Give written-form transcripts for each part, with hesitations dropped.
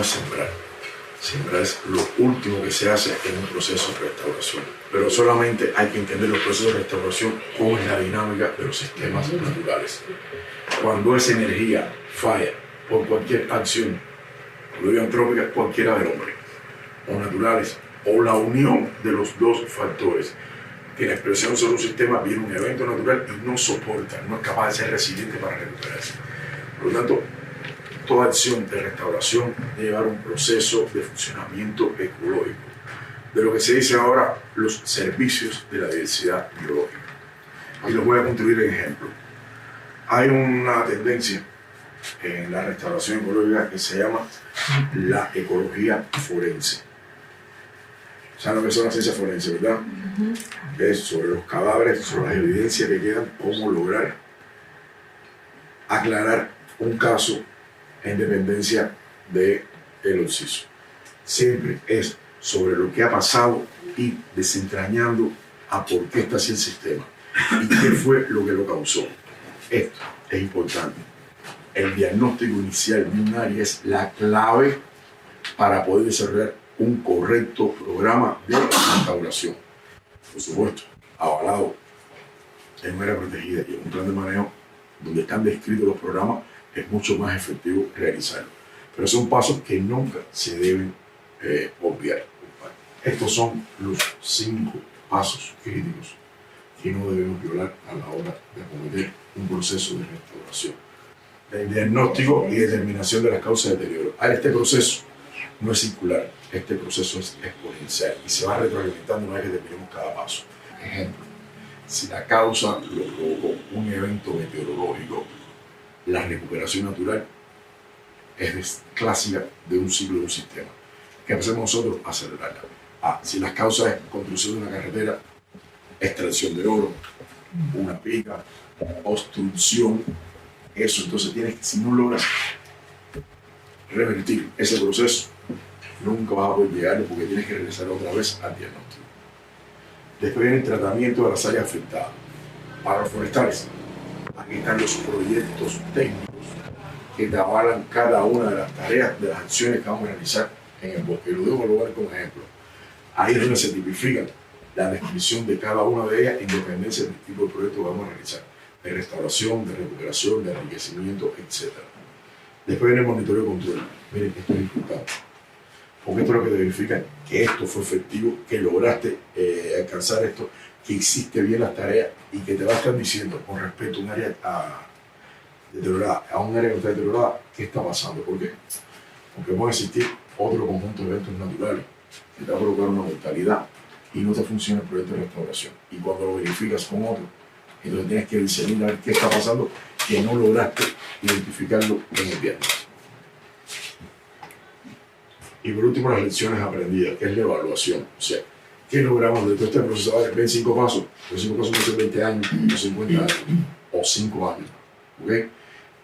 sembrar. Sembrar es lo último que se hace en un proceso de restauración. Pero solamente hay que entender los procesos de restauración, cómo es la dinámica de los sistemas naturales. Cuando esa energía falla por cualquier acción, incluida antrópica, cualquiera del hombre, o naturales, o la unión de los dos factores, que la expresión sobre un sistema viene un evento natural y no soporta, no es capaz de ser resiliente para recuperarse. Por lo tanto, toda acción de restauración debe llevar un proceso de funcionamiento ecológico, de lo que se dice ahora los servicios de la diversidad biológica. Y los voy a construir en ejemplo. Hay una tendencia en la restauración ecológica que se llama la ecología forense. ¿Saben lo que es una ciencia forense, verdad? Es sobre los cadáveres, sobre las evidencias que quedan, cómo lograr aclarar un caso en dependencia del occiso. Siempre es sobre lo que ha pasado y desentrañando a por qué está así el sistema y qué fue lo que lo causó. Esto es importante. El diagnóstico inicial de un área es la clave para poder desarrollar un correcto programa de restauración. Por supuesto, avalado en un área protegida y en un plan de manejo donde están descritos los programas, es mucho más efectivo realizarlo. Pero son pasos que nunca se deben obviar. Estos son los 5 pasos críticos que no debemos violar a la hora de acometer un proceso de restauración. El diagnóstico y determinación de las causas de deterioro. Este proceso no es circular, este proceso es exponencial y se va retroalimentando una vez que terminemos cada paso. Ejemplo, si la causa lo provocó un evento meteorológico, la recuperación natural es clásica de un ciclo de un sistema. ¿Qué hacemos nosotros? Acelerarla. Si las causas es construcción de una carretera, extracción de oro, una pica, obstrucción, eso, entonces si no logras revertir ese proceso, nunca vas a poder llegarlo porque tienes que regresar otra vez al diagnóstico. Después viene el tratamiento de las áreas afectadas. Para los forestales, aquí están los proyectos técnicos que te avalan cada una de las tareas, de las acciones que vamos a realizar en el bosque. Lo debo colocar como ejemplo. Ahí es donde se tipifica la descripción de cada una de ellas en dependencia del tipo de proyecto que vamos a realizar, de restauración, de recuperación, de enriquecimiento, etc. Después viene el monitoreo y control. Miren que esto es importante, porque esto es lo que te verifica que esto fue efectivo, que lograste alcanzar esto, que hiciste bien las tareas y que te va a estar diciendo con respecto a un área deteriorada, a un área que está deteriorada, qué está pasando. ¿Por qué? Porque puede existir otro conjunto de eventos naturales que te va a provocar una mortalidad y no te funciona el proyecto de restauración. Y cuando lo verificas con otro, entonces tienes que discernir a ver qué está pasando que no lograste identificarlo en el diagnóstico. Y por último, las lecciones aprendidas, que es la evaluación. O sea, ¿qué logramos de todo este proceso? Ven 5 pasos. Los 5 pasos pueden ser 20 años, o 50 años, o 5 años. ¿Okay?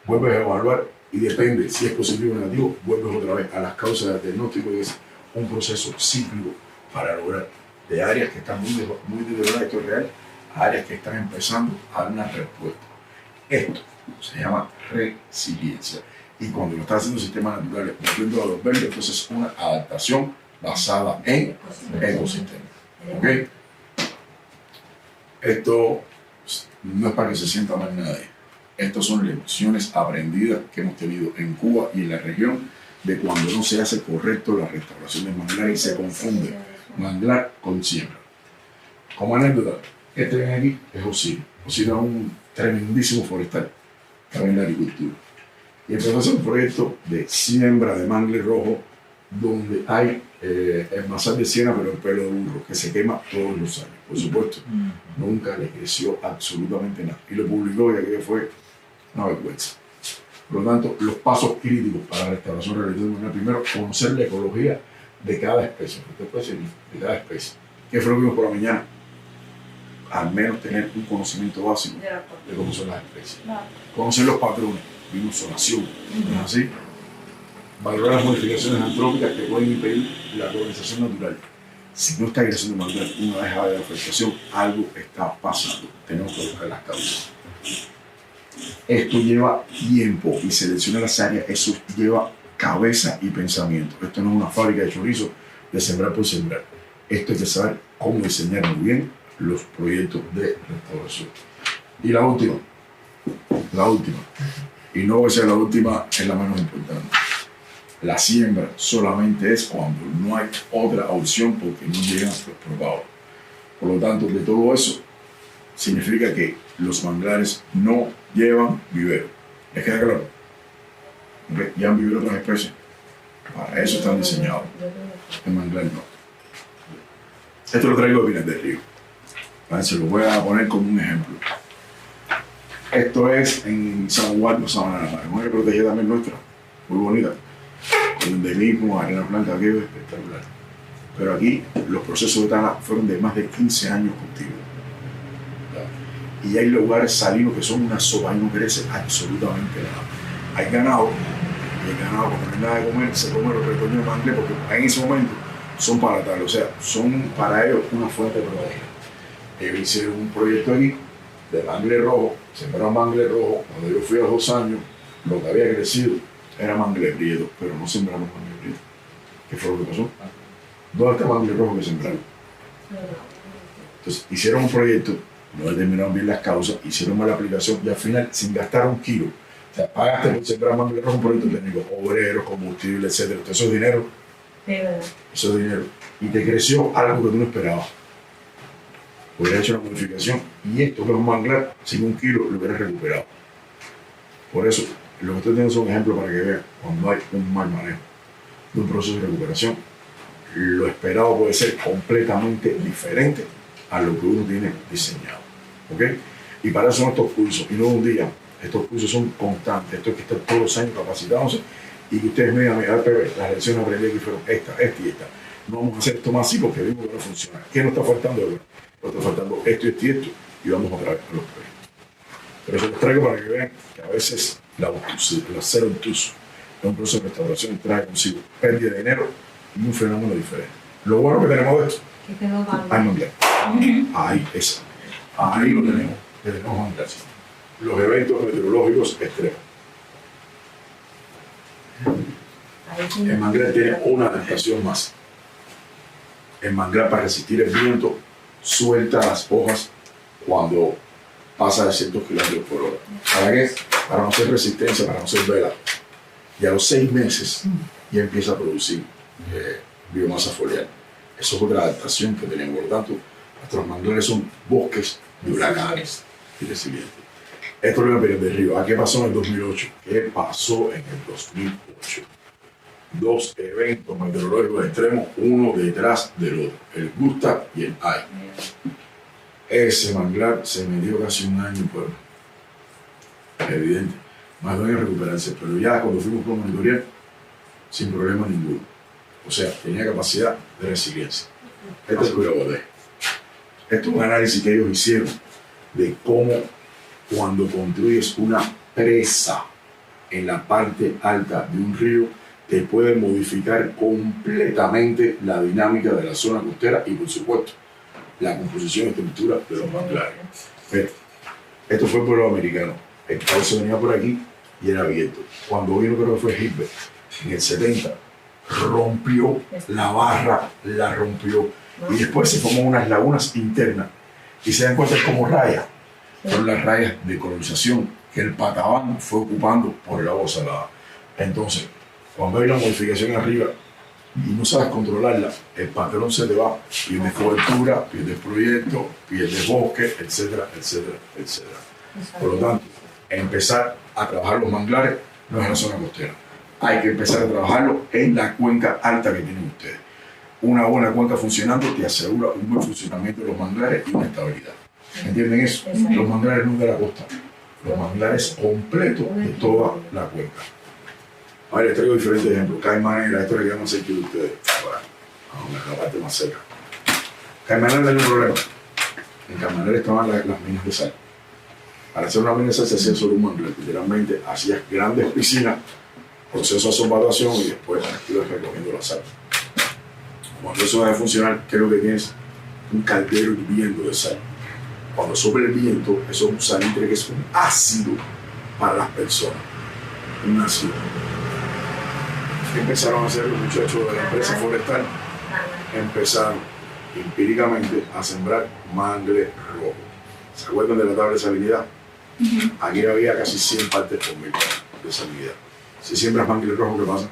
Vuelves a evaluar y depende si es positivo o negativo, vuelves otra vez a las causas del diagnóstico y es un proceso cíclico para lograr de áreas que están muy deterioradas, esto es real, a áreas que están empezando a dar una respuesta. Esto se llama resiliencia. Y cuando lo estás haciendo sistemas naturales, volviendo a los verdes, entonces es una adaptación basada en ecosistemas. ¿Okay? Esto no es para que se sienta mal nadie. Estas son lecciones aprendidas que hemos tenido en Cuba y en la región de cuando no se hace correcto la restauración del manglar y se confunde manglar con siembra. Como anécdota, este ven aquí es Osiris. Osiris es un tremendísimo forestal que va en la agricultura. Y empezó a hacer un proyecto de siembra de mangle rojo donde hay el masal de siena, pero el pelo de burro, que se quema todos los años. Por supuesto, nunca le creció absolutamente nada. Y lo publicó y aquello fue una vergüenza. Por lo tanto, los pasos críticos para la restauración realizada, primero, conocer la ecología de cada especie, de cada especie. ¿Qué fue lo que vimos por la mañana? Al menos tener un conocimiento básico de cómo son las especies. Conocer los patrones, vimos zonación, ¿no es así? Valorar las modificaciones antrópicas que pueden impedir la colonización natural. Si no está creciendo natural una vez de afectación, algo está pasando. Tenemos que buscar las causas. Esto lleva tiempo y seleccionar las áreas, eso lleva cabeza y pensamiento. Esto no es una fábrica de chorizo de sembrar por sembrar. Esto hay que saber cómo diseñar muy bien los proyectos de restauración. Y la última, y no va a ser la última, es la menos importante. La siembra solamente es cuando no hay otra opción porque no llegan los propagadores. Por lo tanto, de todo eso, significa que los manglares no llevan vivero. ¿Les queda claro? Llevan vivero otras especies. Para eso están diseñados. El manglar no. Esto lo traigo de Pinar del Río. Se lo voy a poner como un ejemplo. Esto es en San Juan, no Sabana de la Mar, una área protegida también nuestra, muy bonita, con endemismo, arena blanca, aquello es espectacular. Pero aquí los procesos de tala fueron de más de 15 años continuos. Y hay lugares salinos que son una sopa y no crece absolutamente nada. Hay ganado, y el ganado cuando no hay nada de comer, se come los retoños de mangle porque en ese momento son palatales, o sea, son para ellos una fuente de proteína. Ellos hicieron un proyecto aquí de mangle rojo, sembraron mangle rojo. Cuando yo fui a los 2 años, lo que había crecido era mangle prieto, pero no sembramos mangle prieto. ¿Qué fue lo que pasó? ¿Dónde está el mangle rojo que sembraron? Entonces, hicieron un proyecto, no determinaron bien las causas, hicieron mala aplicación y al final, sin gastar un kilo, o sea, pagaste por sembrar mangle rojo un proyecto técnico, obreros, combustible, etcétera. Entonces, eso es dinero. Eso es dinero. Y te creció algo que tú no esperabas. Hubiera hecho una modificación y esto que es un manglar, sin un kilo lo hubieras recuperado. Por eso, lo que estoy teniendo son ejemplos para que vean cuando hay un mal manejo de un proceso de recuperación, lo esperado puede ser completamente diferente a lo que uno tiene diseñado. ¿Ok? Y para eso son estos cursos, y no un día. Estos cursos son constantes, esto hay que estar todos los años capacitándose y que ustedes me digan, mira, las lecciones aprendidas que fueron esta y esta. No vamos a hacer esto más así porque vimos que no funciona. ¿Qué nos está faltando? Bueno, nos está faltando esto y vamos a traer los proyectos. Pero eso los traigo para que vean que a veces la cero obtuso en un proceso de restauración trae consigo pérdida de dinero y un fenómeno diferente. Lo bueno que tenemos de esto, hay manglar. Ahí es. Ahí lo tenemos. Tenemos manglar. Los eventos meteorológicos extremos. El manglar tiene una adaptación más. El manglar, para resistir el viento, suelta las hojas cuando pasa de 100 kilómetros por hora. ¿Para qué? Para no ser resistencia, para no ser vela. Y a los 6 meses ya empieza a producir biomasa foliar. Eso es otra adaptación que tenemos. Por lo tanto, nuestros manglares son bosques de huracanes y resilientes. Esto lo voy a pedir de Río. ¿A qué pasó en el 2008? ¿Qué pasó en el 2008? 2 eventos meteorológicos extremos, uno detrás del otro, el Gustav y el Ai. Ese manglar se metió casi un año en pueblo. Evidente. Más de un año recuperarse, pero ya cuando fuimos por monitorear, sin problema ninguno. O sea, tenía capacidad de resiliencia. Este es el que yo abordé. Esto es un análisis que ellos hicieron de cómo cuando construyes una presa en la parte alta de un río, te puede modificar completamente la dinámica de la zona costera y, por supuesto, la composición y estructura de los manglares. Pero esto fue el pueblo americano. El cauce venía por aquí y era abierto. Cuando vino, creo que fue Hitler, en el 70, rompió la barra, la rompió. Y después se formó unas lagunas internas. Y se dan cuenta como rayas. Son las rayas de colonización que el Patabán fue ocupando por el agua salada. Entonces, cuando hay una modificación arriba y no sabes controlarla, el patrón se te va, pierdes cobertura, pierdes proyecto, pierdes bosque, etcétera, etcétera, etcétera. Por lo tanto, empezar a trabajar los manglares no es en la zona costera. Hay que empezar a trabajarlo en la cuenca alta que tienen ustedes. Una buena cuenca funcionando te asegura un buen funcionamiento de los manglares y una estabilidad. ¿Entienden eso? Los manglares no de la costa, los manglares completos de toda la cuenca. A ver, les traigo diferentes ejemplos. Caimanera, esto le quedamos cerca de ustedes. Bueno, la parte más cerca. Caimanera tenía un problema. En Caimanera estaban las minas de sal. Para hacer una mina de sal se hacía sobre un manglar. Literalmente hacías grandes piscinas, proceso de solvatación y después ibas recogiendo la sal. Cuando eso va a funcionar, ¿qué es lo que tienes? Un caldero hirviendo de sal. Cuando sopla el viento, eso es un salitre que es un ácido para las personas. Un ácido. ¿Qué empezaron a hacer los muchachos de la empresa forestal? Empezaron empíricamente a sembrar mangle rojo. ¿Se acuerdan de la tabla de salinidad? Aquí había casi 100 partes por mil de salinidad. Si siembras mangle rojo, ¿qué pasa?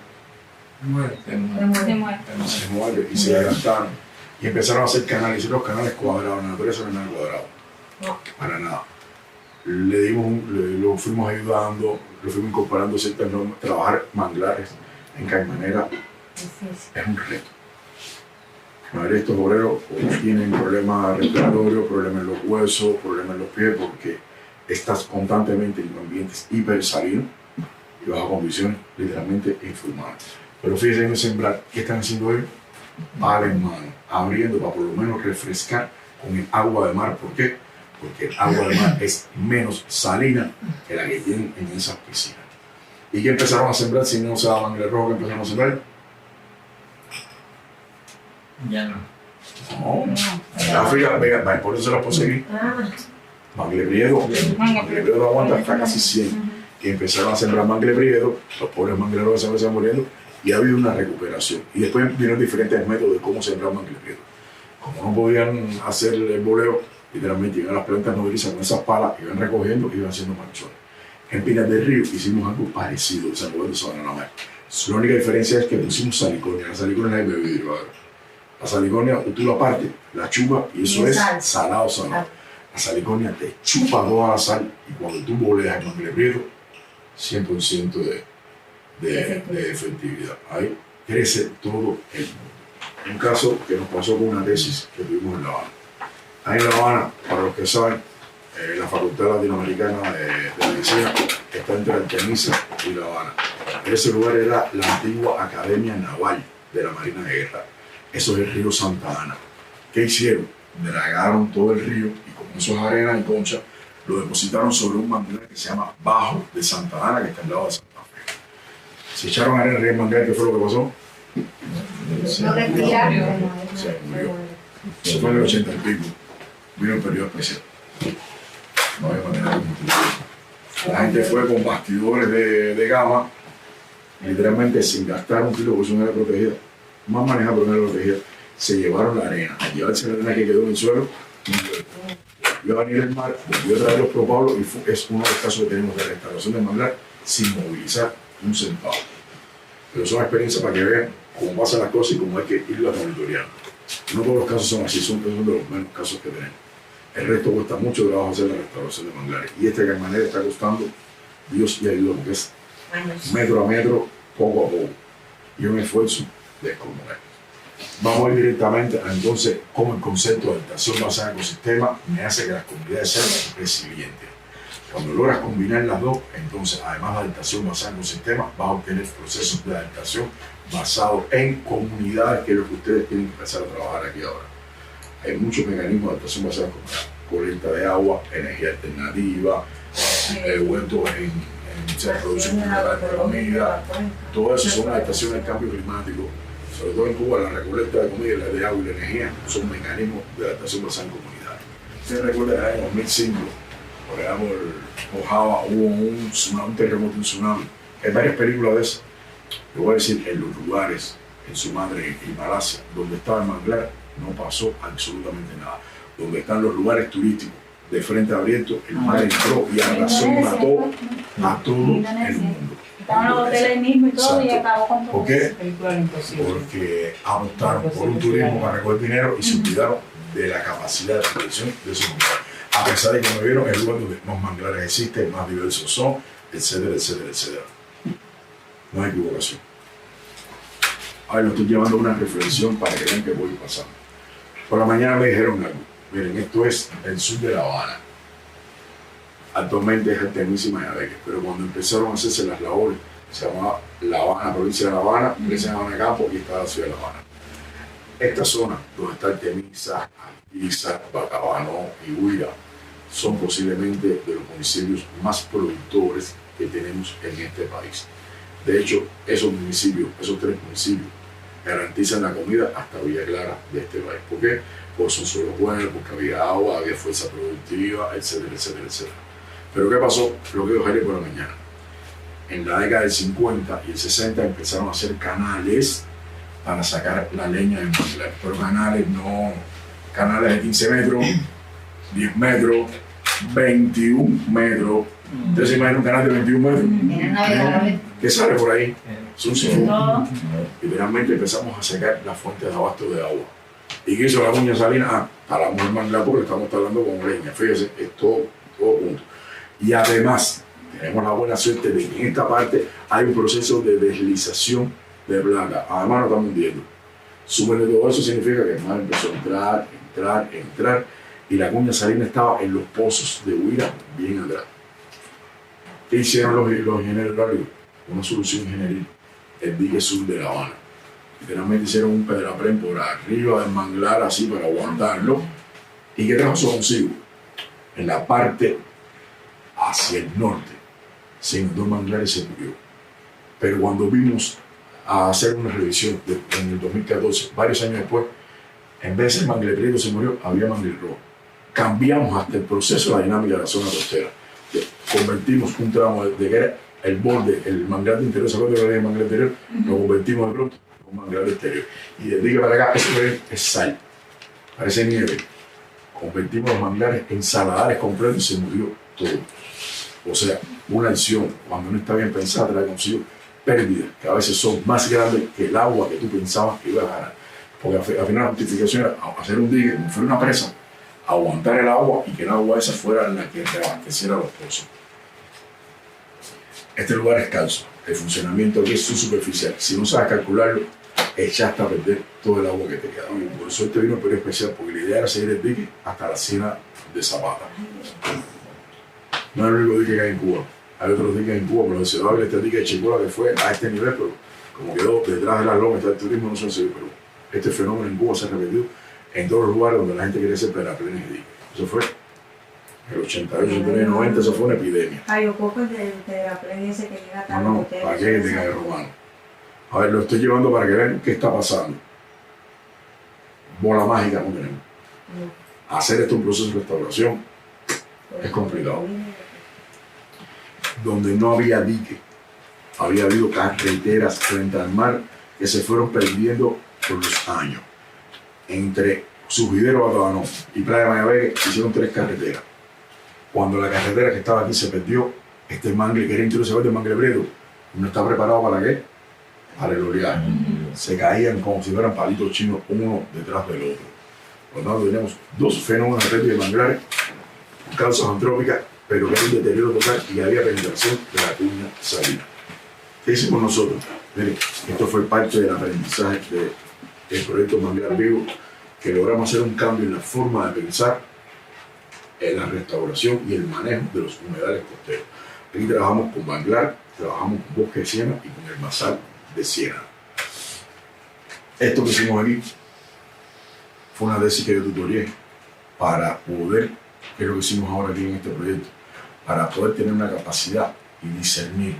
Se muere y se adelantaron. Y empezaron a hacer canales, y los canales cuadrados. En la naturaleza no hay nada cuadrado. No. Para nada. Lo fuimos ayudando, lo fuimos incorporando ciertas normas. Trabajar manglares en Caimanera es un reto. La mayoría de estos obreros tienen problemas respiratorios, problemas en los huesos, problemas en los pies, porque estás constantemente en ambientes hipersalinos y bajo condiciones literalmente infrahumanas. Pero fíjense en sembrar, ¿qué están haciendo ellos? Pala en mano, abriendo para por lo menos refrescar con el agua de mar. ¿Por qué? Porque el agua de mar es menos salina que la que tienen en esas piscinas. ¿Y qué empezaron a sembrar si no se daba mangle rojo? ¿Qué empezaron a sembrar? Ya no. No. En África, venga, por eso se las puedo seguir. Mangle priedo. Mangle priedo aguanta hasta casi 100. Y empezaron a sembrar mangle priedo, los pobres mangleros se van muriendo, y ha habido una recuperación. Y después vinieron diferentes métodos de cómo sembrar mangle priedo. Como no podían hacer el boleo, literalmente iban a las plantas nodrizas con esas palas, iban recogiendo y iban haciendo marchones. En Pinas del Río hicimos algo parecido, o sea, no de Sabana la Mar. La única diferencia es que pusimos saliconia. La saliconia es de vidrio ahora. La saliconia, tú la partes, la chupas y eso es salado. La saliconia te chupa toda la sal y cuando tú boleas el mangle priedo, 100% de efectividad. Ahí crece todo el mundo. Un caso que nos pasó con una tesis que tuvimos en La Habana. Ahí en La Habana, para los que saben, la Facultad Latinoamericana de Medicina está entre Artemisa y La Habana. Ese lugar era la antigua Academia Naval de la Marina de Guerra. Eso es el río Santa Ana. ¿Qué hicieron? Dragaron todo el río y como eso es arena y concha, lo depositaron sobre un manglar que se llama Bajo de Santa Ana, que está al lado de Santa Fe. Se echaron arena en el manglar, ¿qué fue lo que pasó? Se murió. Eso fue en el 80 y pico. Vino el periodo especial. No había manera de multiplicar. La gente fue con bastidores de gama, literalmente sin gastar un kilo, porque eso no era protegida. Más manejada, pero no era protegida. Se llevaron la arena. Al llevarse la arena que quedó en el suelo, volvió a venir el mar, volvió a traer los propagos y es uno de los casos que tenemos de restauración del manglar sin movilizar un centavo. Pero son experiencias para que vean cómo pasan las cosas y cómo hay que irlas monitoreando. No todos los casos son así, son de los menos casos que tenemos. El resto cuesta mucho trabajo hacer la restauración de manglares. Y este Caimanera está costando, Dios y ayuda, porque es metro a metro, poco a poco. Y un esfuerzo descomunal. Vamos a ir directamente a entonces cómo el concepto de adaptación basada en ecosistema me hace que las comunidades sean resilientes. Cuando logras combinar las dos, entonces además de adaptación basada en ecosistema, vas a obtener procesos de adaptación basados en comunidades, que es lo que ustedes tienen que empezar a trabajar aquí ahora. Hay muchos mecanismos de adaptación basados en colecta de agua, energía alternativa, huertos en producción de comida, todo eso son adaptación al cambio climático. Sobre todo en Cuba, la recolecta de comida, la de agua y la energía son mecanismos de adaptación basada en comunidades. Ustedes recuerdan que en el año 2005, por allá por Java, hubo un terremoto, un tsunami. Hay varias películas de eso. Yo voy a decir, en los lugares, en Sumatra y Malasia, donde estaba el manglar, no pasó absolutamente nada. Donde están los lugares turísticos de frente abierto, el mar entró y arrasó y mató a todo el mundo. Estaban los hoteles mismo y todo. Exacto. Y acabó con todo. ¿Por qué? Porque apostaron por un turismo para recoger dinero y se olvidaron de la capacidad de protección de esos lugares. A pesar de que no vieron el lugar donde más manglares existen, más diversos son, etcétera, etcétera, etcétera. No hay equivocación. Ahora lo estoy llevando a una reflexión para que vean que voy pasando. Por la mañana me dijeron algo. Miren, esto es el sur de La Habana. Actualmente es Artemisa y Mayabeque, pero cuando empezaron a hacerse las labores, se llamaba La Habana, provincia de La Habana, se llama Campo y está la ciudad de La Habana. Esta zona, donde está Artemisa, Alquiza, Bacabano y Huira, son posiblemente de los municipios más productores que tenemos en este país. De hecho, esos municipios, esos tres municipios, garantizan la comida hasta Villa Clara de este país. ¿Por qué? Porque son suelos buenos, porque había agua, había fuerza productiva, etcétera, etcétera, etcétera. Pero ¿qué pasó? Lo que dijo Jaime por la mañana. en la década del 50 y el 60 empezaron a hacer canales para sacar la leña del manglar, pero canales de 15 metros, 10 metros, 21 metros. ¿Ustedes se imaginan un canal de 21 metros? ¿Qué sale por ahí? Es un sifón. No. Y realmente empezamos a sacar la fuente de abasto de agua. ¿Y qué hizo la cuña salina? Talamos el manglar porque estamos talando con leña. Fíjense, es todo junto. Y además, tenemos la buena suerte de que en esta parte hay un proceso de deslización de placa. Además, no estamos hundiendo. Súmele todo eso, significa que el mar empezó a entrar, y la cuña salina estaba en los pozos de Huira bien atrás. ¿Qué hicieron los ingenieros hidráulicos? Una solución ingenieril, el dique sur de La Habana. Literalmente hicieron un pedraplén por arriba del manglar así para aguantarlo. ¿Y qué trajo eso consigo? En la parte hacia el norte se inundó el manglar y se murió. Pero cuando vimos a hacer una revisión en el 2014, varios años después, en vez de ser manglar prieto se murió, había manglar rojo. Cambiamos hasta el proceso de la dinámica de la zona costera. Convertimos un tramo de que era el borde, el manglar de interior, ¿se acuerdan de la ley de manglar interior? Lo convertimos de pronto en un manglar exterior. Y del dique para acá, eso es sal, parece nieve. Convertimos los manglares en saladares completos y se murió todo. O sea, una acción, cuando no está bien pensada, trae consigo pérdidas que a veces son más grandes que el agua que tú pensabas que iba a ganar. Porque al final la justificación era hacer un dique, como fuera una presa, aguantar el agua y que el agua esa fuera la que reabasteciera los pozos. Este lugar es calzo, el funcionamiento aquí es superficial. Si no sabes calcularlo, echaste a perder todo el agua que te quedaba. Y por eso este vino es especial, porque la idea era seguir el dique hasta la Hacienda de Zapata. No es el único dique que hay en Cuba. Hay otros diques en Cuba, pero el Ciudad este dique de Chicola que fue a este nivel, pero como quedó detrás de la loma, está el turismo, no se sé, pero este fenómeno en Cuba se ha repetido en todos los lugares donde la gente quiere hacer terraplenes y diques. Eso fue el 88, 89, 90, eso fue una epidemia. Hay un poco de terraplén ese que llega tarde. No, ¿para qué diga el romano? A ver, lo estoy llevando para que vean qué está pasando. Bola mágica no tenemos. Hacer esto un proceso de restauración es complicado. Donde no había dique, había habido carreteras frente al mar que se fueron perdiendo por los años. Entre Surgidero, Batabanó y Playa Mayabeque hicieron 3 carreteras. Cuando la carretera que estaba aquí se perdió, este mangle que era introducido de mangle prieto, no está preparado para qué? Para el oleaje. Se caían como si fueran palitos chinos uno detrás del otro. Por lo tanto, tenemos 2 fenómenos de manglares, causas antrópicas, pero que hay un deterioro total y había penetración de la cuña salina. ¿Qué hicimos nosotros? Miren, esto fue parte del aprendizaje del proyecto Manglar Vivo, que logramos hacer un cambio en la forma de pensar en la restauración y el manejo de los humedales costeros. Aquí trabajamos con manglar, trabajamos con bosque de siena y con el masal de siena. Esto que hicimos aquí fue una tesis que yo tutorié para poder, que es lo que hicimos ahora aquí en este proyecto, para poder tener una capacidad y discernir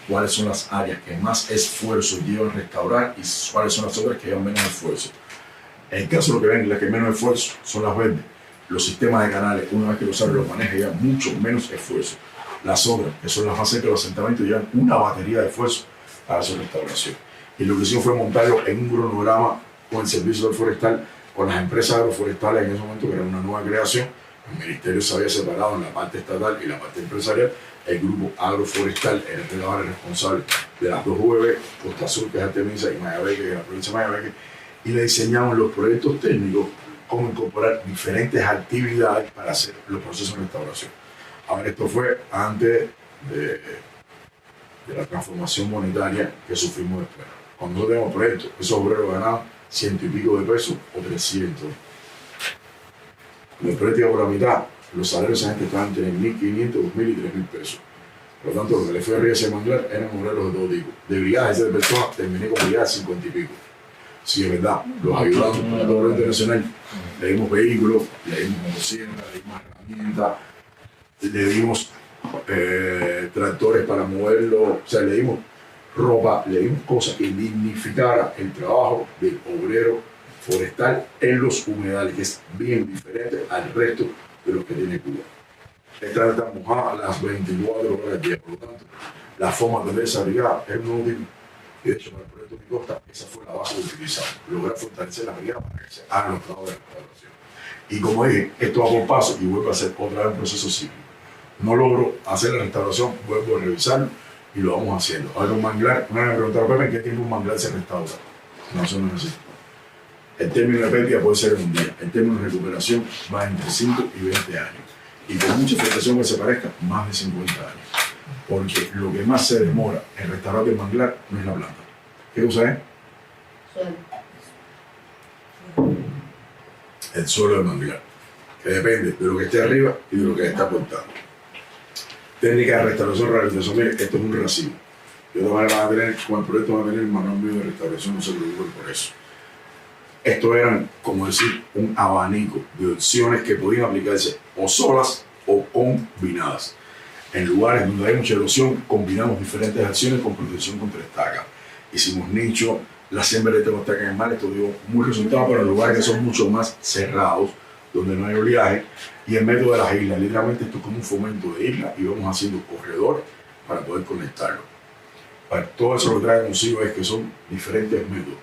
cuáles son las áreas que más esfuerzo llevan a restaurar y cuáles son las otras que llevan menos esfuerzo. En el caso de lo que ven, las que menos esfuerzo son las verdes. Los sistemas de canales, una vez que los sabes, los maneja, llevan mucho menos esfuerzo. Las otras, que son las más cerca de los asentamientos, llevan una batería de esfuerzo para su restauración. Y lo que hicimos fue montarlo en un cronograma con el Servicio Forestal, con las empresas agroforestales en ese momento, que era una nueva creación. El ministerio se había separado en la parte estatal y la parte empresarial. El grupo agroforestal era el responsable de las 2 UV, Costa Azul, que es Artemisa, y Mayabeque, que es la provincia de Mayabeque, y le diseñamos los proyectos técnicos, cómo incorporar diferentes actividades para hacer los procesos de restauración. Ahora, esto fue antes de la transformación monetaria que sufrimos después. Cuando nosotros tenemos proyectos, esos obreros ganaban 100 y pico de pesos o 300. En el proyecto iba por la mitad, los salarios de esa gente estaban entre 1.500, 2.000 y 3.000 pesos. Por lo tanto, lo que le fue arriba a ese manglar eran obreros de todo tipo. De brigadas de personas, terminé con brigadas de 50 y pico. Sí, es verdad, los ayudamos con el Programa Internacional, le dimos vehículos, le dimos motosierras, le dimos herramientas, le dimos tractores para moverlo, o sea, le dimos ropa, le dimos cosas que dignificara el trabajo del obrero forestal en los humedales, que es bien diferente al resto de los que tiene Cuba. Esta está mojada a las 24 horas del día, por lo tanto, la forma de esa brigada es un nuevo tipo. Y de hecho, para el proyecto de Costa, esa fue la base que utilizamos. Lograr fortalecer la brigada para que se hagan los trabajos de restauración. Y como dije, esto va por paso y vuelve a ser otra vez un proceso cíclico. No logro hacer la restauración, vuelvo a revisarlo y lo vamos haciendo. Ahora un manglar, una vez me preguntaron, Pepe, ¿en qué tiempo un manglar se restaura? No, eso no es así. El término de pérdida puede ser en un día. El término de recuperación va entre 5 y 20 años. Y con mucha afectación que se parezca, más de 50 años. Porque lo que más se demora en restaurar el manglar no es la planta. ¿Qué cosa es? El suelo del manglar, que depende de lo que esté arriba y de lo que está aportando. Técnica de restauración, rehabilitación. Mire, esto es un racimo. De otra manera van a tener, con el proyecto van a tener el manual mío de restauración, no se preocupen por eso. Esto eran, como decir, un abanico de opciones que podían aplicarse o solas o combinadas. En lugares donde hay mucha erosión, combinamos diferentes acciones con protección contra estaca. Hicimos nicho, la siembra de termostaca en el mar, esto dio muy resultado, pero en lugares que son mucho más cerrados, donde no hay oleaje, y el método de las islas. Literalmente esto es como un fomento de islas y vamos haciendo corredores para poder conectarlo. Todo eso lo que trae consigo es que son diferentes métodos.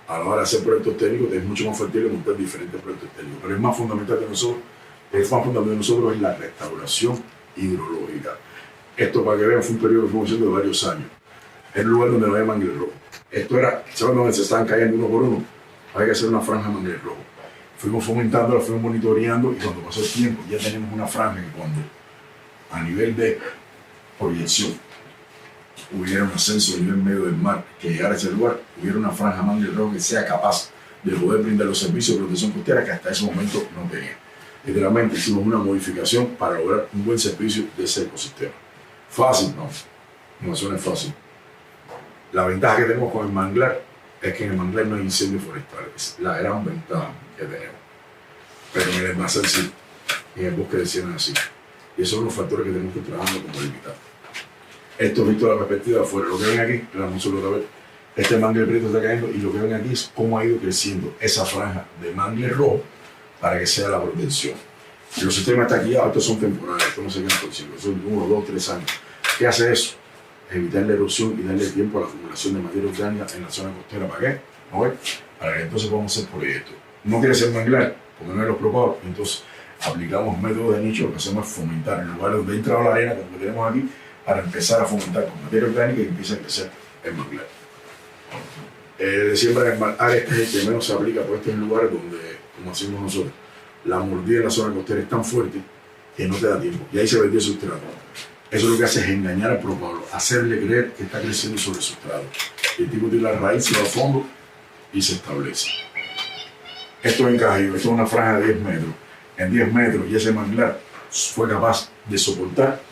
A la hora de hacer proyectos técnicos es mucho más factible montar diferentes proyectos técnicos, pero el más fundamental de nosotros, es la restauración hidrológica. Esto, para que vean, fue un periodo de formación de varios años. Es el lugar donde no hay mangle rojo. Esto era, ¿saben dónde se estaban cayendo uno por uno? Hay que hacer una franja de mangle rojo. Fuimos fomentando, la fuimos monitoreando y cuando pasó el tiempo ya tenemos una franja que cuando a nivel de proyección hubiera un ascenso a nivel medio del mar que llegara a ese lugar, hubiera una franja mangle rojo que sea capaz de poder brindar los servicios de protección costera que hasta ese momento no tenía. Literalmente hicimos una modificación para lograr un buen servicio de ese ecosistema. ¿Fácil? No suena fácil. La ventaja que tenemos con el manglar es que en el manglar no hay incendios forestales. Es la gran ventaja que tenemos. Pero en el almacén sí, en el bosque de siena sí. Y esos son los factores que tenemos que ir trabajando como limitar. Esto visto de la perspectiva de afuera. Lo que ven aquí, la vamos a volver a ver. Este mangle prieto está cayendo y lo que ven aquí es cómo ha ido creciendo esa franja de mangle rojo para que sea la protección. Los sistemas taquillados, estos son temporales, estos no se quedan por siglos, son 1, 2, 3 años. ¿Qué hace eso? Evitar la erosión y darle tiempo a la acumulación de materia orgánica en la zona costera. ¿Para qué? ¿No ves? Para que entonces podamos hacer proyectos. No quiere ser manglar, porque no es los propados, entonces aplicamos métodos de nicho, lo que hacemos es fomentar en lugares donde entra la arena, como que tenemos aquí, para empezar a fomentar con materia orgánica y empieza a crecer el manglar. De siembra en áreas que es el que menos se aplica, pues este es el lugar donde, como hacemos nosotros, la mordida en la zona costera es tan fuerte que no te da tiempo. Y ahí se perdió el sustrato. Eso lo que hace es engañar al propagador, hacerle creer que está creciendo sobre el sustrato. Y el tipo tiene la raíz, se va a fondo y se establece. Esto es en Cajío, esto es una franja de 10 metros. En 10 metros, y ese manglar fue capaz de soportar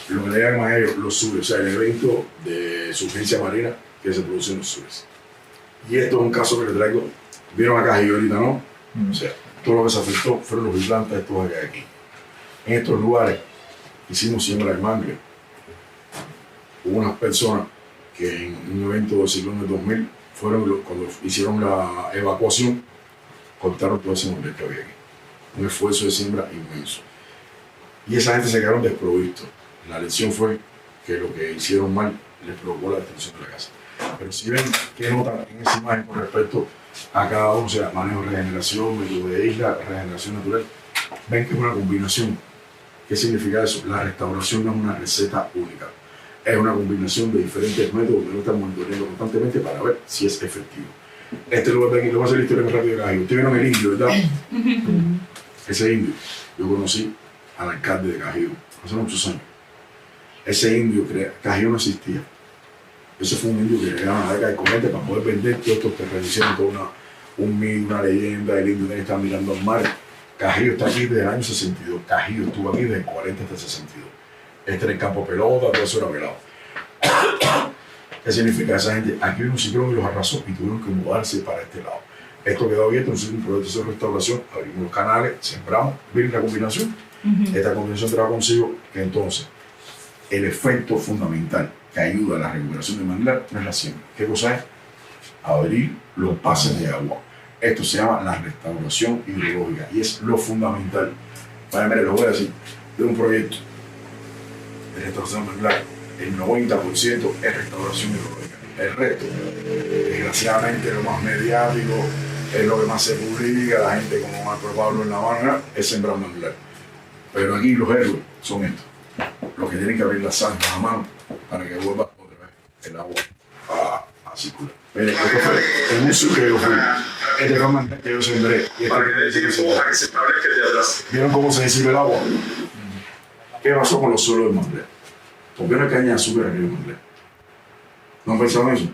lo que le llaman a ellos los subes, o sea, el evento de surgencia marina que se produce en los subes. Y esto es un caso que le traigo. Vieron a Cajío ahorita, ¿no? O sea, todo lo que se afectó fueron los implantes estos de aquí. En estos lugares hicimos siembra de mangle. Hubo unas personas que en un evento del ciclón del 2000 cuando hicieron la evacuación, cortaron todo ese mangle que había aquí. Un esfuerzo de siembra inmenso. Y esa gente se quedaron desprovistos. La lección fue que lo que hicieron mal les provocó la destrucción de la casa. Pero si ven qué notan en esa imagen con respecto a cada uno, o sea, manejo de regeneración, método de isla, regeneración natural, ven que es una combinación. ¿Qué significa eso? La restauración no es una receta única, es una combinación de diferentes métodos que lo están monitoreando constantemente para ver si es efectivo. Este lugar de aquí, lo voy a hacer la historia más rápido de Cajío. Ustedes vieron el indio, ¿verdad? Ese indio, yo conocí al alcalde de Cajío hace muchos años. Ese indio, Cajío no existía. Ese fue un indio que le daban a la década de Comete para poder vender todos estos terrenos. Hicieron toda un mito, una leyenda, el indio que está mirando al mar. Cajío está aquí desde el año 62. Cajío estuvo aquí desde el 40 hasta el 62. Este era el campo pelota, todo eso era pelado. ¿Qué significa esa gente? Aquí vino un ciclón y los arrasó y tuvieron que mudarse para este lado. Esto quedó abierto, entonces un proyecto de restauración, abrimos los canales, sembramos, miren la combinación. Esta combinación trae consigo que entonces el efecto fundamental que ayuda a la recuperación del manglar no es la siembra. ¿Qué cosa es? Abrir los pases de agua. Esto se llama la restauración hidrológica y es lo fundamental. Vaya, mire, les voy a decir de un proyecto de restauración del manglar. el 90% es restauración ecológica. El resto, desgraciadamente, lo más mediático, es lo que más se publica, la gente como Marco Pablo en La Habana, es sembrar manglar. Pero aquí los héroes son estos, los que tienen que abrir las zanjas a mano para que vuelva otra vez el agua a circular. Mire, esto fue en un sur que yo fui. Este fue el manglar que yo sembré. Y ¿vieron cómo se disipa el agua? ¿Qué pasó con los suelos del manglar? ¿Por qué no hay caña de azúcar aquí en el manglar? ¿No han pensado en eso?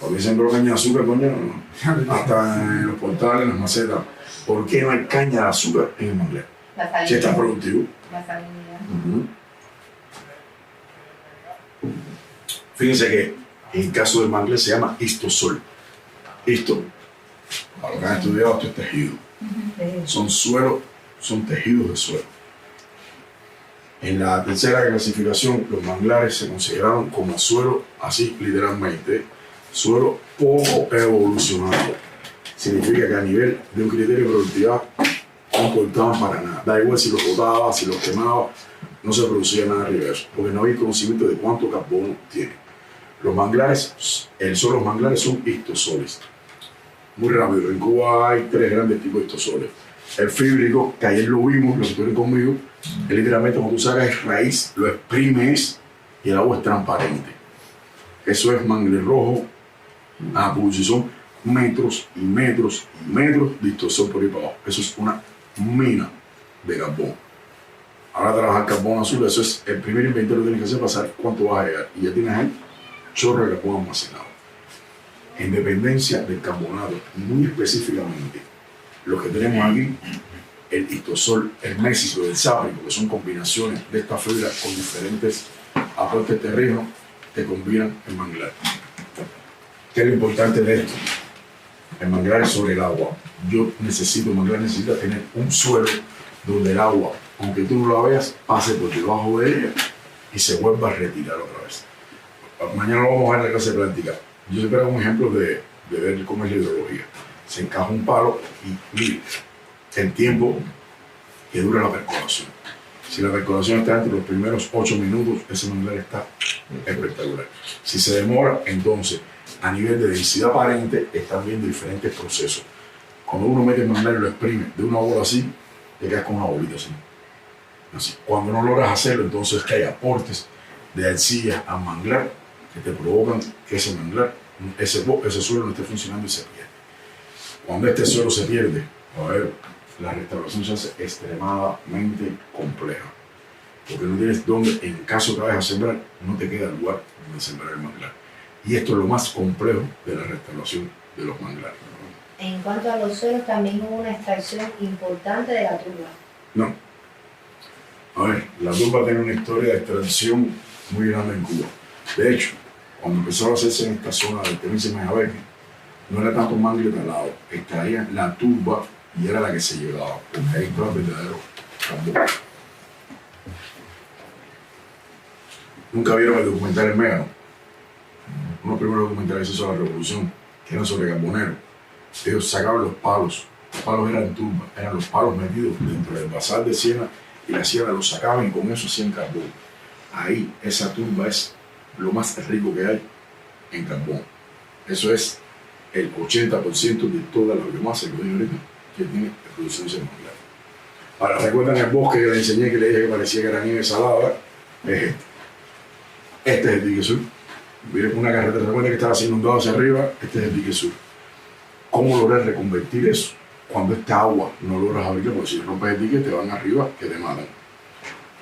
Porque sembró caña de azúcar, coño, hasta en los portales, en las macetas. ¿Por qué no hay caña de azúcar en el manglar? Si está productivo. La salinidad. Fíjense que en el caso del manglar se llama histosol. Histo, para los que han estudiado, esto es tejido. Son suelos, son tejidos de suelo. En la tercera clasificación, los manglares se consideraron como suelo, así literalmente, suelo poco evolucionado. Significa que a nivel de un criterio de productividad no importaban para nada. Da igual si los botaba, si los quemaba, no se producía nada arriba de eso, porque no había conocimiento de cuánto carbono tiene. Los manglares, el suelo de los manglares son histosoles. Muy rápido, en Cuba hay 3 grandes tipos de histosoles. El fíbrico, que ayer lo vimos, lo que estuvieron conmigo, es literalmente cuando tú sacas raíz, lo exprimes y el agua es transparente. Eso es manglar rojo, si son metros y metros y metros de histosol por ahí para abajo. Eso es una mina de carbón. Ahora trabajar carbón azul, eso es el primer inventario que tienes que hacer para saber cuánto vas a llegar. Y ya tienes ahí chorro de carbón almacenado. En dependencia del carbonato, muy específicamente, lo que tenemos aquí, el histosol, el mésico, el sáprico, que son combinaciones de esta fibra con diferentes aportes terrenos que combinan el manglar. ¿Qué es lo importante de esto? El manglar es sobre el agua. El manglar necesita tener un suelo donde el agua, aunque tú no la veas, pase por debajo de ella y se vuelva a retirar otra vez. Mañana lo vamos a ver en la clase práctica. Yo siempre hago un ejemplo de ver cómo es la hidrología. Se encaja un palo y mire el tiempo que dura la percolación. Si la percolación está entre los primeros 8 minutos, ese manglar está espectacular. Si se demora, entonces, a nivel de densidad aparente, están viendo diferentes procesos. Cuando uno mete el manglar y lo exprime de una bola así, te quedas con una bolita así. Cuando no logras hacerlo, entonces hay aportes de arcilla al manglar que te provocan que ese manglar, ese suelo no esté funcionando y se pierde. Cuando este suelo se pierde, a ver, la restauración se hace extremadamente compleja. Porque no tienes donde, en caso que vayas a sembrar, no te queda lugar donde sembrar el manglar. Y esto es lo más complejo de la restauración de los manglares. En cuanto a los suelos, también hubo una extracción importante de la turba. No. A ver, la turba tiene una historia de extracción muy grande en Cuba. De hecho, cuando empezó a hacerse en esta zona del Teniente Mejabeque, no era tanto mangle talado, extraían la turba y era la que se llevaba, porque ahí estaba el verdadero carbón. Nunca vieron el documental El Mégano, uno de los primeros documentales que hizo la revolución, que eran sobre carboneros. Ellos sacaban los palos eran turbas, eran los palos metidos dentro del basal de siena y la siena los sacaban y con eso hacían carbón. Ahí esa turba es lo más rico que hay en carbón. Eso es el 80% de toda la biomasa que tiene producción de manglar. Ahora, ¿recuerdan el bosque que le enseñé, que le dije que parecía que era nieve salada? Es este. Este es el dique sur. Miren una carretera, recuerden que estaba así inundado hacia arriba, este es el dique sur. ¿Cómo lograr reconvertir eso? Cuando esta agua no logras abrirla, porque si rompes el dique te van arriba que te matan.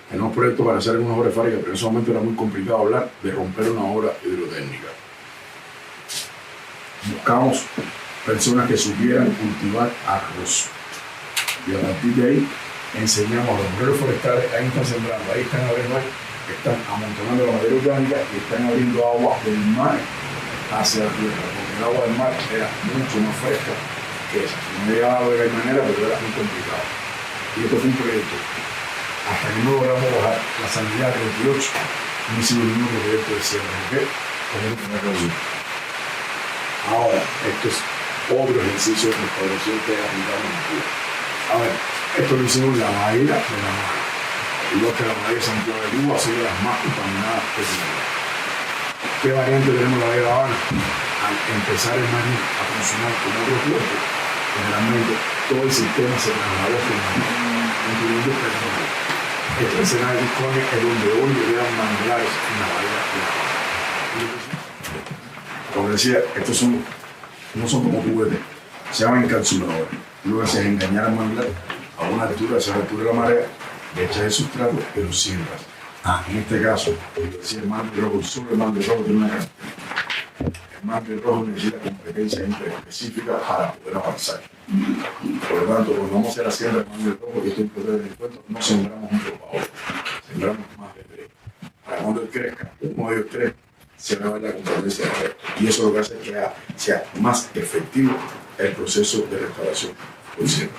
Tenemos proyectos para hacer unas obras fábricas, pero en ese momento era muy complicado hablar de romper una obra hidrotécnica. Buscamos personas que supieran cultivar arroz. Y a partir de ahí enseñamos a los obreros forestales, ahí están sembrando, ahí están abriendo, están amontonando la materia orgánica y están abriendo agua del mar hacia la tierra, porque el agua del mar era mucho más fresca que esa. No llegaba de la manera, pero era muy complicado. Y esto fue un proyecto. Hasta que no logramos bajar la sanidad de 28, no hicimos ningún proyecto de cierre. ¿Por qué? Porque no tenía reunión. Ahora, esto es otro ejercicio de restauración que aplicamos en Cuba. A ver, esto lo hicimos en la bahía de La Habana. igual que la bahía de Santiago de Cuba, ha sido de las más contaminadas que se tiene. ¿Qué variante tenemos la de La Habana? Al empezar el maní a funcionar como otro puerto, generalmente todo el sistema se trasladó hacia el maní, incluyendo el petróleo. Esta escena de Disconia es donde hoy llegan manglares en la bahía de La Habana. Como decía, estos no son como juguetes, se llaman encapsuladores. Lo que hace es engañar al manglar a una altura, a esa altura de la marea, le echas el sustrato y lo cierras. En este caso, decía el mangle rojo, solo el mangle rojo tiene una característica. El mangle rojo necesita competencia interespecífica para poder avanzar. Por lo tanto, cuando vamos a hacer la siembra del mangle rojo, y esto es el cuento, no sembramos un propagador, sembramos más de 3. Para cuando él crezca, uno de ellos 3, se va a ver la competencia de red. Y eso lo que hace es que sea más efectivo el proceso de restauración. Por cierto,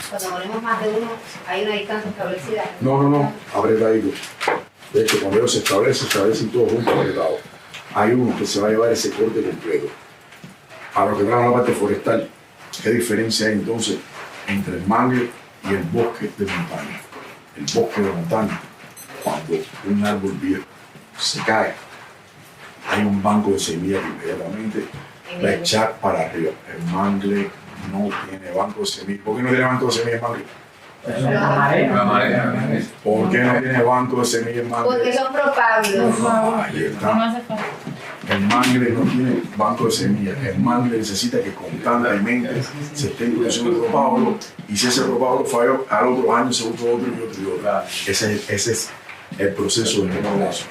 cuando ponemos más de uno, ¿hay una distancia establecida? No, apretadito. De hecho, cuando ellos se establecen todos juntos apretados. Hay uno que se va a llevar ese corte completo. Para lo que trae la parte forestal, ¿qué diferencia hay entonces entre el mangle y el bosque de montaña? El bosque de montaña, cuando un árbol viejo se cae, hay un banco de semillas que inmediatamente va a echar para arriba. El mangle no tiene banco de semillas. ¿Por qué no tiene banco de semillas el mangle? ¿Por qué no tiene banco de semillas el mangle? Porque son propágulos. Ahí está. El mangle no tiene banco de semillas. El mangle necesita que constantemente se esté produciendo propágulo, y si ese propágulo falló, al otro año se busca otro y otro y otro. Ese es el proceso de manglazo.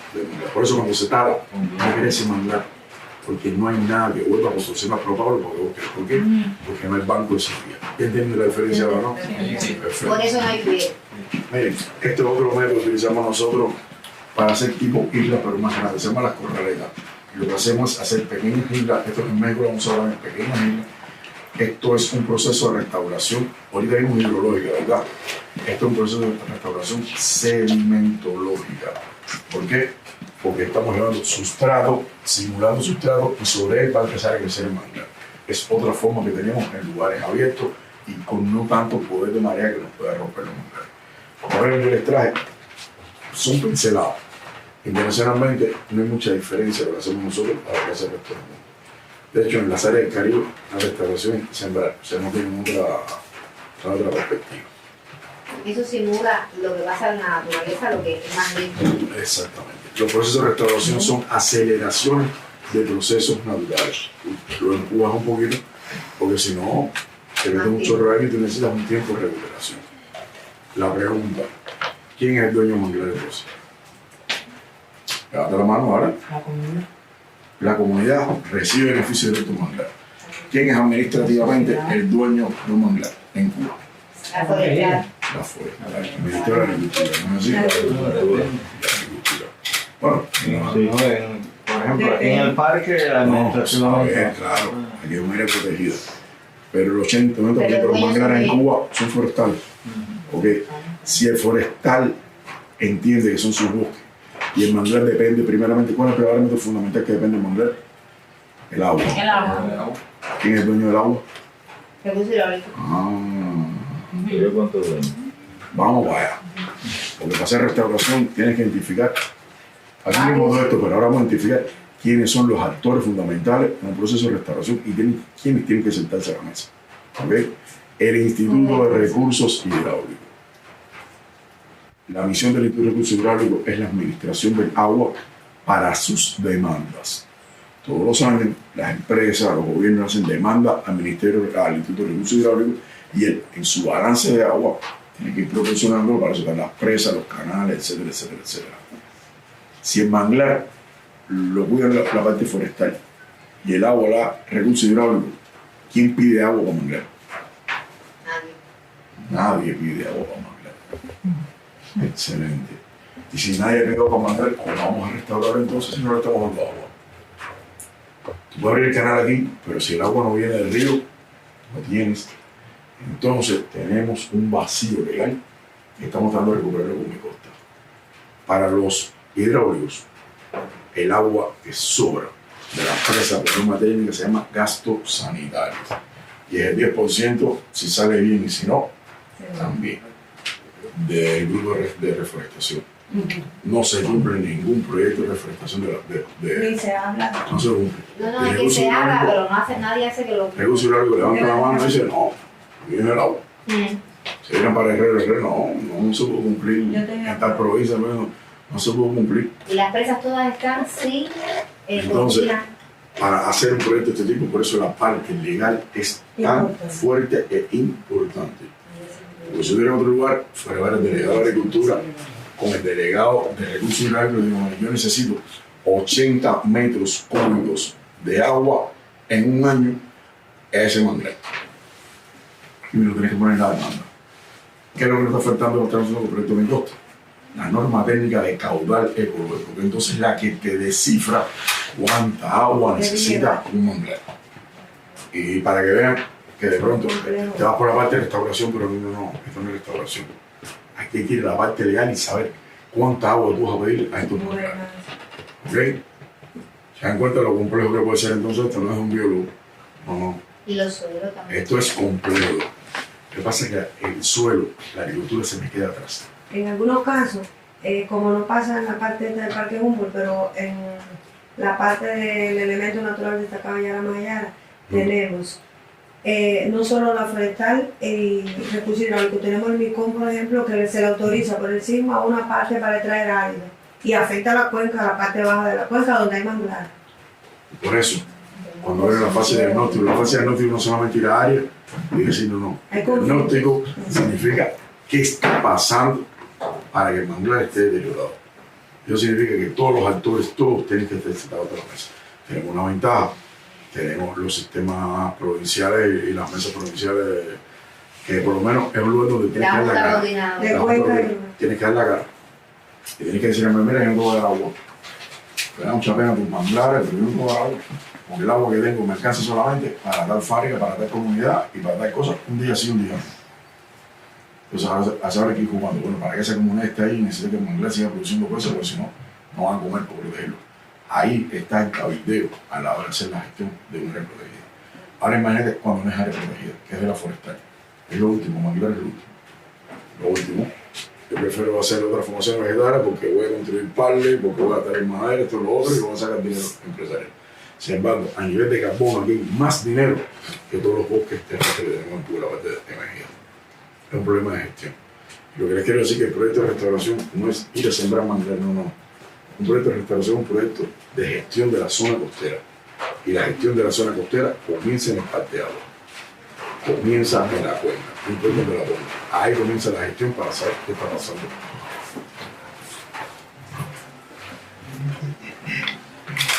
Por eso cuando se tala, no quiere decir manglar, porque no hay nada que vuelva a construirse más propágulo. ¿Por qué? Porque no hay banco de semillas. ¿Entienden la diferencia ahora, no? Sí. Perfecto. Por eso no hay riego. Miren, este es otro método que utilizamos nosotros para hacer tipo islas, pero más grandes. Se llama las corraletas. Y lo que hacemos es hacer pequeñas islas. Esto en México lo vamos a hablar en pequeñas islas. Esto es un proceso de restauración. Ahorita hay una hidrológica, ¿verdad? Esto es un proceso de restauración sedimentológica. ¿Por qué? Porque estamos llevando sustrato, simulando sustrato, y sobre él va a empezar a crecer el manglar. Es otra forma que tenemos en lugares abiertos y con no tanto poder de marea que nos pueda romper los manglares. Como ven, yo les traje, son pincelados. Internacionalmente no hay mucha diferencia de lo que hacemos nosotros para lo que hace el resto del mundo. De hecho, en las áreas del Caribe, la restauración es sembrar, o sea, no tienen otra perspectiva. Eso simula lo que pasa en la naturaleza, lo que es más lento. Exactamente. Los procesos de restauración son aceleraciones de procesos naturales. Lo empujas un poquito, porque si no, te metes un chorro de aire y tú necesitas un tiempo de recuperación. La pregunta, ¿quién es el dueño de manglar de Rosas? Levanta la mano ahora. La comunidad. La comunidad recibe beneficio directo de manglar. ¿Quién es administrativamente el dueño de un manglar en Cuba? La forestal. La forestal, el Ministerio de la Agricultura, ¿no es así? La agricultura. Bueno, por ejemplo, en el parque la administración. Claro, aquí hay un área protegida. Pero el 80% de los manglares en Cuba son forestales. Porque si el forestal entiende que son sus bosques y el manglar depende primeramente, ¿cuál es el parámetro fundamental que depende del manglar? El agua. El agua. ¿Quién es el dueño del agua? Recurso hidráulico. Vamos para allá. Porque para hacer restauración tienes que identificar, aquí mismo todo esto, pero ahora vamos a identificar quiénes son los actores fundamentales en el proceso de restauración y quiénes tienen que sentarse a la mesa. ¿Okay? El Instituto de Recursos Hidráulicos. La misión del Instituto de Recursos Hidráulicos es la administración del agua para sus demandas. Todos los años las empresas, los gobiernos hacen demanda al Instituto de Recursos Hidráulicos y él, en su balance de agua, tiene que ir proporcionando para sacar las presas, los canales, etcétera, etcétera, etcétera. Si el manglar lo cuida la parte forestal y el agua la recursos hidráulicos, ¿quién pide agua para manglar? Nadie pide agua para manglar. Excelente. Y si nadie pide agua para manglar, ¿cómo vamos a restaurar entonces si no le estamos dando agua? Tú puedes abrir el canal aquí, pero si el agua no viene del río, no tienes. Entonces tenemos un vacío legal que estamos tratando de recuperarlo con mi costa. Para los hidráulicos, el agua que sobra de las presas por una técnica que se llama gasto sanitario. Y es el 10% si sale bien y si no, también. del grupo de reforestación. No se cumple ningún proyecto de reforestación Ni se habla. no se cumple. No, es que se haga, pero no hace, nadie hace que lo... Recursos Hidráulicos levanta la mano y dice, no, viene el agua. Se vienen para el Herrero, no se puede cumplir. En tal provincia no se puede cumplir. Y las presas todas están sin Entonces, cortina. para hacer un proyecto de este tipo, por eso la parte legal es tan fuerte e importante. Porque si hubiera en otro lugar, fuera a ver el delegado de Agricultura con el delegado de Recursos Hidráulicos, digo, yo necesito 80 metros cúbicos de agua en un año a ese manglar. Y me lo tenés que poner en la demanda. ¿Qué es lo que nos está faltando los términos del proyecto de costa? La norma técnica de caudal ecológico, que entonces es la que te descifra cuánta agua necesita un manglar. Y para que vean que de pronto te vas por la parte de restauración, pero no, esto no es restauración. Hay que ir a la parte legal y saber cuánta agua tú vas a pedir a estos manglares. ¿Ok? Se dan cuenta de lo complejo que puede ser entonces, esto no es un biólogo. No. Y los suelos también. Esto es complejo. Lo que pasa es que el suelo, la agricultura se me queda atrás. En algunos casos, como no pasa en la parte del Parque Humboldt, pero en la parte del elemento natural destacado Yara Mayara, tenemos no solo la forestal y recursos hidráulicos, tenemos el MICOM, por ejemplo, que se le autoriza por el sismo a una parte para extraer árido y afecta a la cuenca, a la parte baja de la cuenca donde hay manglares. Por eso, cuando viene la fase de diagnóstico, la fase de diagnóstico no solamente ir a área y decir no. El diagnóstico significa qué está pasando para que el manglar esté deteriorado. Eso significa que todos los actores, todos tienen que estar sentados a la mesa. Tenemos una ventaja, tenemos los sistemas provinciales y las mesas provinciales, que por lo menos es un lugar donde tienes que dar la cara. Tienes que dar la cara. Y tienes que decirle, mira, yo no puedo dar agua. Me da mucha pena tus manglares, pero yo no puedo dar agua. Porque el agua que tengo me alcanza solamente para dar fábrica, para dar comunidad y para dar cosas un día sí, un día no. Entonces, a saber aquí jugando. Bueno, para que esa comunidad esté ahí, necesita que el manglar siga produciendo cosas, porque si no, no van a comer por protegerlo. Ahí está el cabildeo a la hora de hacer la gestión de una área protegida. Ahora imagínate cuando no es área protegida, que es de la forestal. Es lo último, manglar es lo último. Lo último, yo prefiero hacer otras formaciones vegetales porque voy a construir parle, porque voy a traer madera, esto, lo otro, y voy a sacar dinero empresarial. Sin embargo, a nivel de carbono, aquí hay más dinero que todos los bosques terrestres que tenemos en la parte de energía. Es un problema de gestión. Lo que les quiero decir es que el proyecto de restauración no es ir a sembrar manglar, no. Un proyecto de restauración es un proyecto de gestión de la zona costera. Y la gestión de la zona costera comienza en el parteado. Comienza en la cuenca, un proyecto de la cuenca. Ahí comienza la gestión para saber qué está pasando.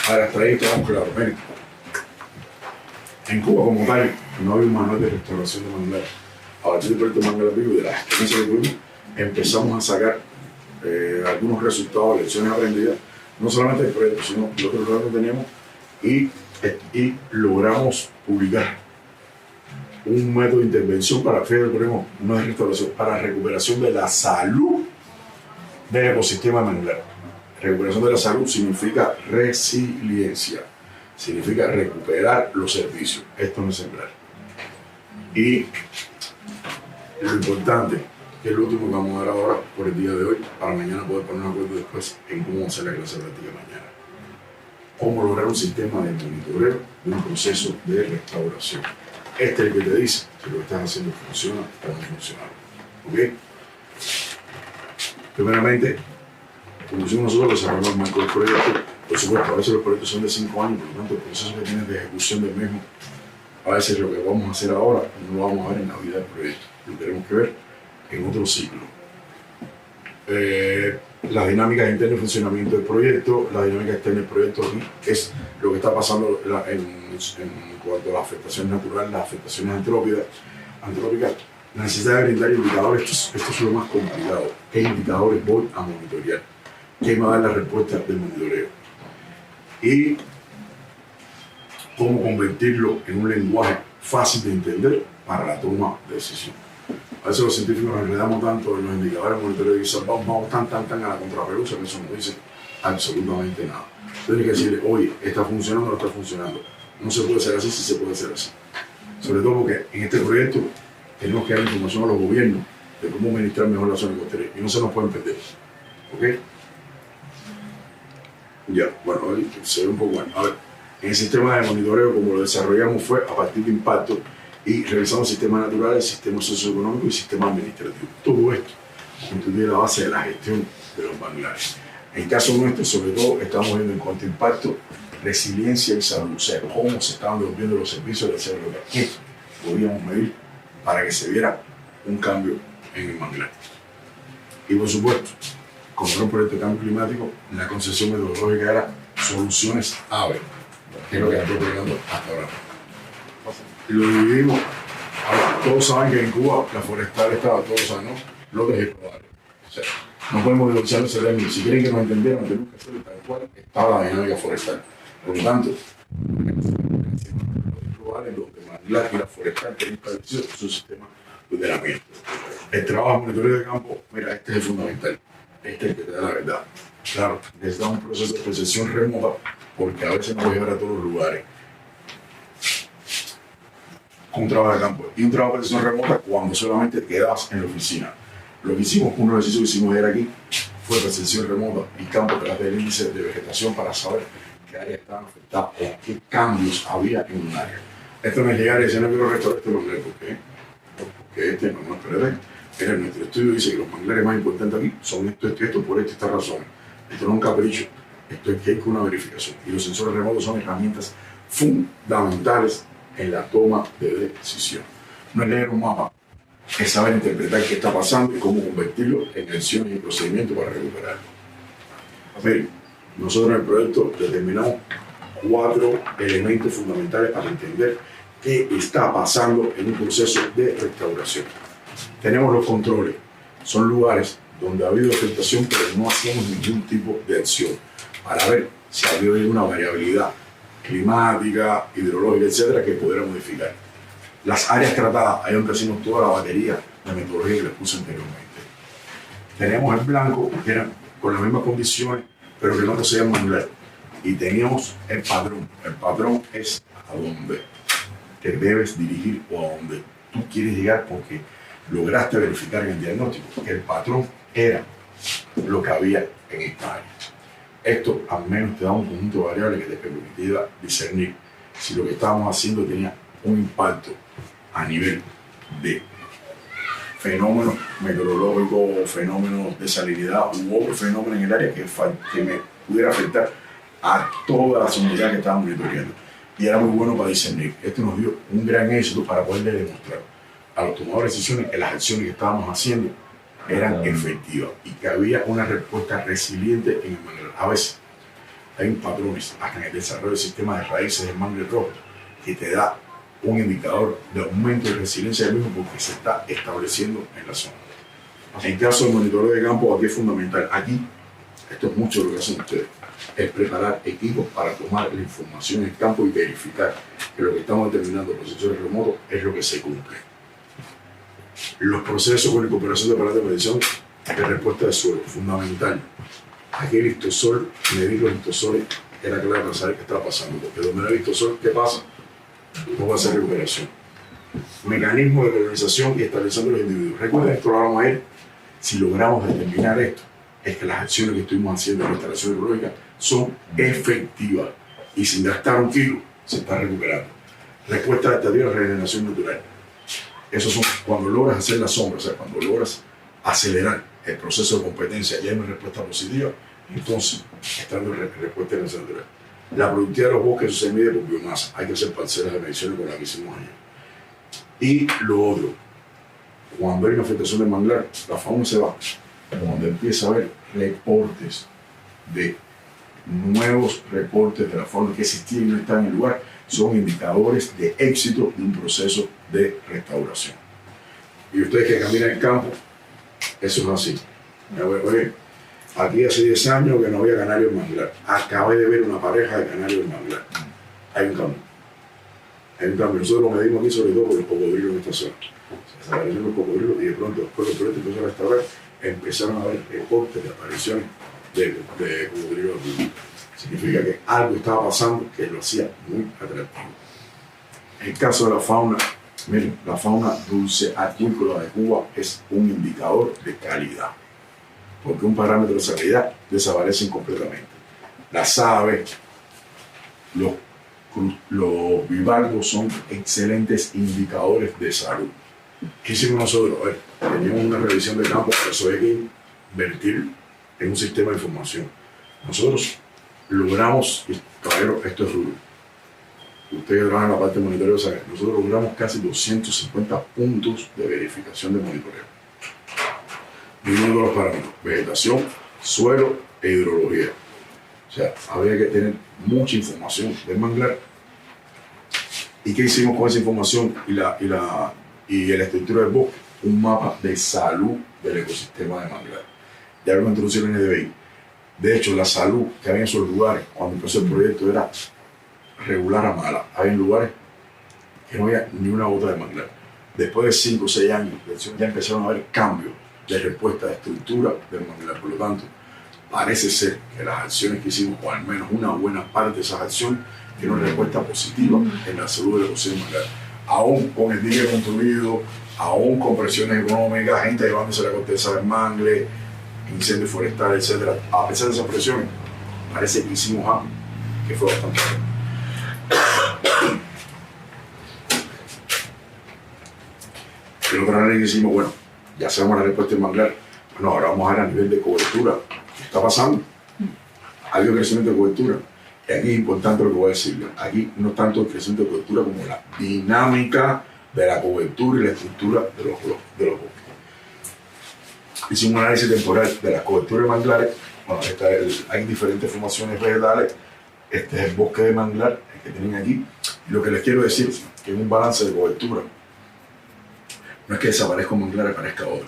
Ahora, hasta ahí estamos claros. Miren, en Cuba como tal no hay un manual de restauración de manglares. A partir del proyecto Manglar Vivo y de la experiencia que tuvimos, empezamos a sacar algunos resultados, lecciones aprendidas, no solamente del proyecto, sino de otros lugares que teníamos, y logramos publicar un método de intervención para no de restauración, para recuperación de la salud del ecosistema manglar. Recuperación de la salud significa resiliencia, significa recuperar los servicios. Esto no es sembrar. Y lo importante, que es lo último que vamos a dar ahora por el día de hoy, para mañana poder poner un acuerdo después en cómo hacer la clase práctica mañana. Cómo lograr un sistema de monitoreo de un proceso de restauración. Este es el que te dice si lo que estás haciendo funciona o no funciona. ¿Ok? Primeramente, como decimos nosotros, desarrollamos el marco del proyecto. Por supuesto, a veces los proyectos son de 5 años, por lo tanto, el proceso que tienes de ejecución del mismo, a veces lo que vamos a hacer ahora no lo vamos a ver en la vida del proyecto, lo tenemos que ver en otro ciclo. Las dinámicas internas de funcionamiento del proyecto, la dinámica externa del proyecto aquí es lo que está pasando en cuanto a la afectación natural, las afectaciones antrópicas, la necesidad de brindar indicadores. Esto es lo más complicado. ¿Qué indicadores voy a monitorear? ¿Qué me va a dar la respuesta del monitoreo? Y cómo convertirlo en un lenguaje fácil de entender para la toma de decisión. A veces los científicos nos enredamos tanto en los indicadores de monitoreo y dicen, vamos tan a la contrapelusa, que eso no dice absolutamente nada. Tienes que decirle, oye, ¿está funcionando o no está funcionando? No se puede hacer así, sí se puede hacer así. Sobre todo porque en este proyecto tenemos que dar información a los gobiernos de cómo administrar mejor la zona costera y no se nos pueden perder. ¿Ok? Ya, bueno, ahí se ve un poco mal. A ver, en el sistema de monitoreo, como lo desarrollamos, fue a partir de impacto y revisamos sistemas naturales, sistemas socioeconómicos y sistemas administrativos. Todo esto constituye la base de la gestión de los manglares. En el caso nuestro, sobre todo, estamos viendo en cuanto a impacto, resiliencia y salud, o sea, cómo se estaban devolviendo los servicios del desarrollo local. Esto podríamos medir para que se viera un cambio en el manglar. Y por supuesto, como era un proyecto de cambio climático, la concepción metodológica era soluciones AVE, que es lo que estoy pegando hasta ahora. Y lo dividimos. Ahora, todos saben que en Cuba la forestal estaba, todos saben, ¿no? Lotes explotables. O sea, no podemos negociar ese término. Si quieren que nos entendieran, tenemos que hacerlo tal cual estaba la dinámica forestal. Por lo tanto, los explotables, los de manglar y la forestal tienen establecido su sistema de ordenamiento. El trabajo de monitoreo de campo, mira, este es el fundamental. Este es el que te da la verdad. Claro, necesitamos un proceso de percepción remota porque a veces no voy a llegar a todos los lugares. Un trabajo de campo y un trabajo de percepción remota cuando solamente te quedas en la oficina. Lo que hicimos, un ejercicio que hicimos ayer aquí, fue percepción remota y campo tras del índice de vegetación para saber qué áreas estaban afectadas o qué cambios había en un área. Esto no es llegar y decir, no quiero restaurar este manglar, ¿por qué? Porque este no es PRD. Pero nuestro estudio dice que los manglares más importantes aquí son esto, por esta razón. Esto no es un capricho, esto es que hay una verificación. Y los sensores remotos son herramientas fundamentales en la toma de decisión. No es leer un mapa, es saber interpretar qué está pasando y cómo convertirlo en acciones y procedimientos para recuperarlo. Miren, nosotros en el proyecto determinamos 4 elementos fundamentales para entender qué está pasando en un proceso de restauración. Tenemos los controles, son lugares donde ha habido afectación pero no hacemos ningún tipo de acción para ver si ha habido una variabilidad climática, hidrológica, etcétera, que pudiera modificar. Las áreas tratadas, ahí donde hacemos toda la batería de metodología que les puse anteriormente. Tenemos el blanco, que eran con las mismas condiciones, pero que no poseían manglar. Y teníamos el patrón. El patrón es a dónde te debes dirigir o a dónde tú quieres llegar porque lograste verificar en el diagnóstico que el patrón era lo que había en esta área. Esto al menos te da un conjunto de variables que te permitía discernir si lo que estábamos haciendo tenía un impacto a nivel de fenómenos meteorológicos, fenómenos de salinidad u otro fenómeno en el área que me pudiera afectar a toda la comunidad que estábamos monitoreando. Y era muy bueno para discernir. Esto nos dio un gran éxito para poderle demostrar a los tomadores de decisiones que las acciones que estábamos haciendo eran efectivas y que había una respuesta resiliente en el manglar. A veces hay patrones hasta en el desarrollo del sistema de raíces del manglar rojo que te da un indicador de aumento de resiliencia del mismo porque se está estableciendo en la zona. En caso del monitoreo de campo, aquí es fundamental. Aquí, esto es mucho lo que hacen ustedes, es preparar equipos para tomar la información en el campo y verificar que lo que estamos determinando en los sensores remotos es lo que se cumple. Los procesos con recuperación de aparatos de medición de respuesta de suelo, fundamental. Aquí el histosol, medir los histosoles era clave para saber qué estaba pasando, porque donde no hay histosol, ¿qué pasa? No va a ser recuperación. Mecanismo de colonización y estabilizando los individuos. Recuerden, esto lo vamos a ver. Si logramos determinar esto, es que las acciones que estuvimos haciendo en la instalación ecológica son efectivas y sin gastar un kilo se está recuperando. Respuesta adaptativa a la regeneración natural. Eso son cuando logras hacer la sombra, o sea, cuando logras acelerar el proceso de competencia y hay una respuesta positiva, entonces está dando respuesta natural. La productividad de los bosques se mide por biomasa. Hay que hacer parcelas de mediciones con las que hicimos ayer. Y lo otro, cuando hay una afectación del manglar, la fauna se va. Cuando empieza a haber reportes de nuevos reportes de la fauna que existía y no está en el lugar, son indicadores de éxito de un proceso de restauración. Y ustedes que caminan en el campo, eso es así. Oye, aquí hace 10 años que no había canario en manglar. Acabé de ver una pareja de canarios en manglar. Hay un cambio. Hay un cambio. Nosotros lo medimos aquí sobre todo por los cocodrilos en esta zona. Se desaparecieron los cocodrilos y de pronto después del proyecto empezó a restaurar, empezaron a haber reportes de apariciones de cocodrilos. Significa que algo estaba pasando que lo hacía muy atractivo. En el caso de la fauna, Miren, la fauna dulce acuícola de Cuba es un indicador de calidad, porque un parámetro de calidad desaparecen completamente. Las aves, los bivalvos son excelentes indicadores de salud. ¿Qué hicimos nosotros? A ver, teníamos una revisión de campo, pero eso hay que invertir en un sistema de información. Nosotros logramos, caballero, esto es rudo. Ustedes trabajan en la parte de monitoreo, ¿saben? Nosotros logramos casi 250 puntos de verificación de monitoreo. Midiendo los parámetros: vegetación, suelo e hidrología. O sea, había que tener mucha información del manglar. ¿Y qué hicimos con esa información y la estructura del bosque? Un mapa de salud del ecosistema de manglar. Ya lo introducieron en NDVI. De hecho, la salud que había en esos lugares cuando empezó el proyecto era regular a mala. Había lugares que no había ni una gota de manglar. Después de 5 o 6 años ya empezaron a haber cambios de respuesta de estructura del manglar. Por lo tanto, parece ser que las acciones que hicimos, o al menos una buena parte de esas acciones, tienen una respuesta positiva en la salud del ecosistema manglar. Aún con el dique construido, aún con presiones económicas, gente llevándose la corteza del mangle, incendios forestales, etc. A pesar de esas presiones, parece que hicimos algo que fue bastante bueno. El otro análisis que hicimos, bueno, ya sabemos la respuesta del manglar, bueno, ahora vamos a ver a nivel de cobertura. ¿Qué está pasando? Ha habido crecimiento de cobertura. Y aquí es importante lo que voy a decirle. Aquí no tanto el crecimiento de cobertura como la dinámica de la cobertura y la estructura de los bosques. Hicimos un análisis temporal de las coberturas de manglares. Bueno, hay diferentes formaciones vegetales. Este es el bosque de manglar, el que tienen aquí. Y lo que les quiero decir es que en un balance de cobertura, no es que desaparezca un manglar y aparezca otro.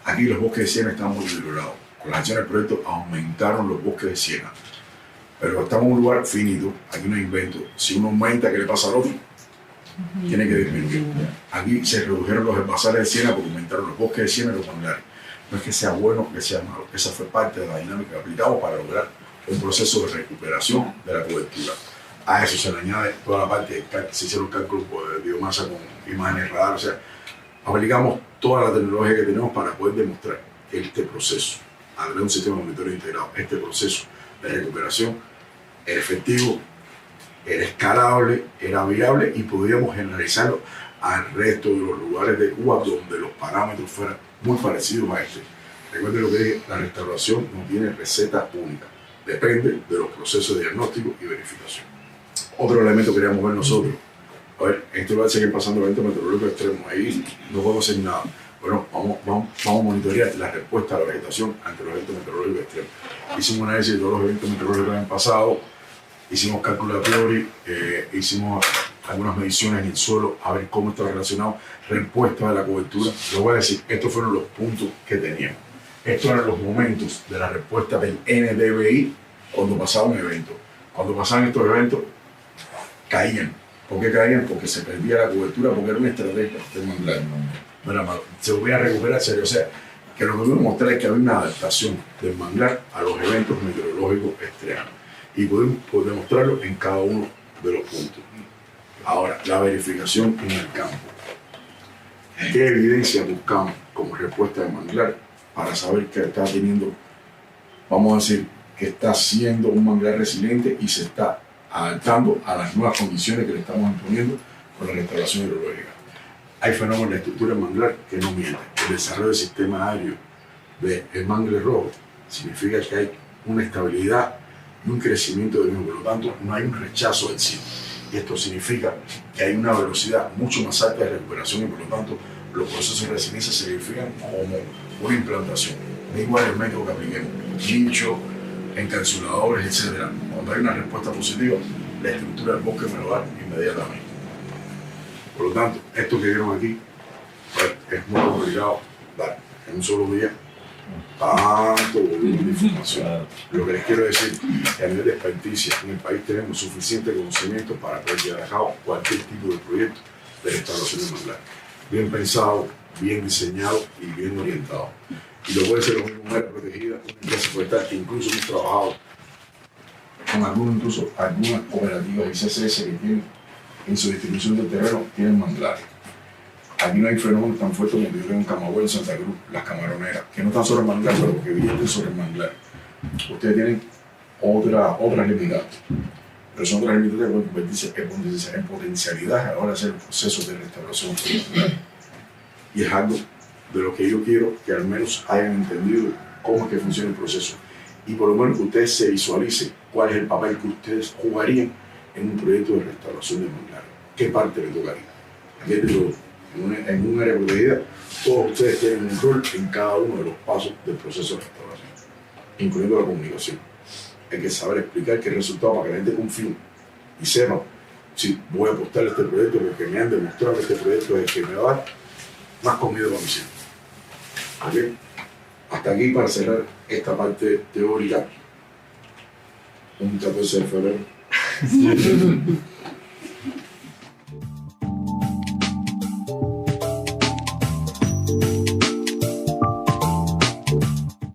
Aquí los bosques de siena están muy deteriorados. Con las acciones del proyecto aumentaron los bosques de siena. Pero estamos en un lugar finito, aquí no hay invento. Si uno aumenta, ¿qué le pasa al otro? Tiene que disminuir. Aquí se redujeron los herbazales de siena porque aumentaron los bosques de siena y los manglares. No es que sea bueno o que sea malo. Esa fue parte de la dinámica que aplicamos para lograr un proceso de recuperación de la cobertura. A eso se le añade toda la parte de se hicieron cálculos de biomasa con imágenes radar. O sea, aplicamos toda la tecnología que tenemos para poder demostrar que este proceso, a través de un sistema de monitoreo integrado, este proceso de recuperación era efectivo, era escalable, era viable y podíamos generalizarlo al resto de los lugares de Cuba donde los parámetros fueran muy parecidos a este. Recuerden lo que dije, la restauración no tiene receta única, depende de los procesos de diagnóstico y verificación. Otro elemento que queríamos ver nosotros, a ver, en este lugar siguen pasando eventos meteorológicos extremos, ahí no podemos hacer nada. Bueno, vamos a monitorear la respuesta a la vegetación ante los eventos meteorológicos extremos. Hicimos un análisis de todos los eventos meteorológicos que han pasado, hicimos cálculos a priori, hicimos algunas mediciones en el suelo a ver cómo estaba relacionado, respuesta de la cobertura. Lo voy a decir, estos fueron los puntos que teníamos. Estos eran los momentos de la respuesta del NDVI cuando pasaba un evento. Cuando pasaban estos eventos, caían. ¿Por qué caían? Porque se perdía la cobertura, porque era una estrategia de manglar. No era malo. Se volvía a recuperar serio. O sea, que lo que quiero mostrar es que había una adaptación del manglar a los eventos meteorológicos extremos. Y podemos demostrarlo en cada uno de los puntos. Ahora, la verificación en el campo. ¿Qué evidencia buscamos como respuesta de manglar para saber que está teniendo, vamos a decir, que está siendo un manglar resiliente y se está adaptando a las nuevas condiciones que le estamos imponiendo con la restauración hidrológica? Hay fenómenos en la estructura del manglar que no mienten. El desarrollo del sistema aéreo del mangle rojo significa que hay una estabilidad y un crecimiento del mismo, por lo tanto no hay un rechazo del sitio. Y esto significa que hay una velocidad mucho más alta de recuperación y por lo tanto los procesos de resiliencia se verifican como una implantación. Da igual el método que apliquemos, nicho, encapsuladores, etc. Cuando hay una respuesta positiva, la estructura del bosque me lo da inmediatamente. Por lo tanto, esto que vieron aquí es muy complicado dar en un solo día tanto volumen de información. Lo que les quiero decir es que a nivel de experticia en el país tenemos suficiente conocimiento para poder llevar a cabo cualquier tipo de proyecto de restauración de manglar. Bien pensado, bien diseñado y bien orientado. Y lo puede ser una área protegida, una empresa forestal que incluso hemos trabajado con algunas cooperativas y CCS que tienen en su distribución del terreno, tienen manglares. Aquí no hay fenómeno tan fuerte como yo tengo en Camagüey, en Santa Cruz, las camaroneras, que no están sobre el manglar, pero que vienen sobre el manglar. Ustedes tienen otras limitantes, pero son otras limitantes que pueden convertirse en potencialidad a la hora de hacer procesos de restauración cultural. Y es algo de lo que yo quiero que al menos hayan entendido cómo es que funciona el proceso y por lo menos que ustedes se visualicen cuál es el papel que ustedes jugarían en un proyecto de restauración de manglares. ¿Qué parte les tocaría? Aquí hay de todo. En un área protegida, todos ustedes tienen un rol en cada uno de los pasos del proceso de restauración, incluyendo la comunicación. Hay que saber explicar qué resultado para que la gente confíe y sepa si voy a apostar a este proyecto porque me han demostrado que este proyecto es el que me va a dar más comida para mis hijos. ¿Okay? Hasta aquí para cerrar esta parte teórica. Un 14 de febrero.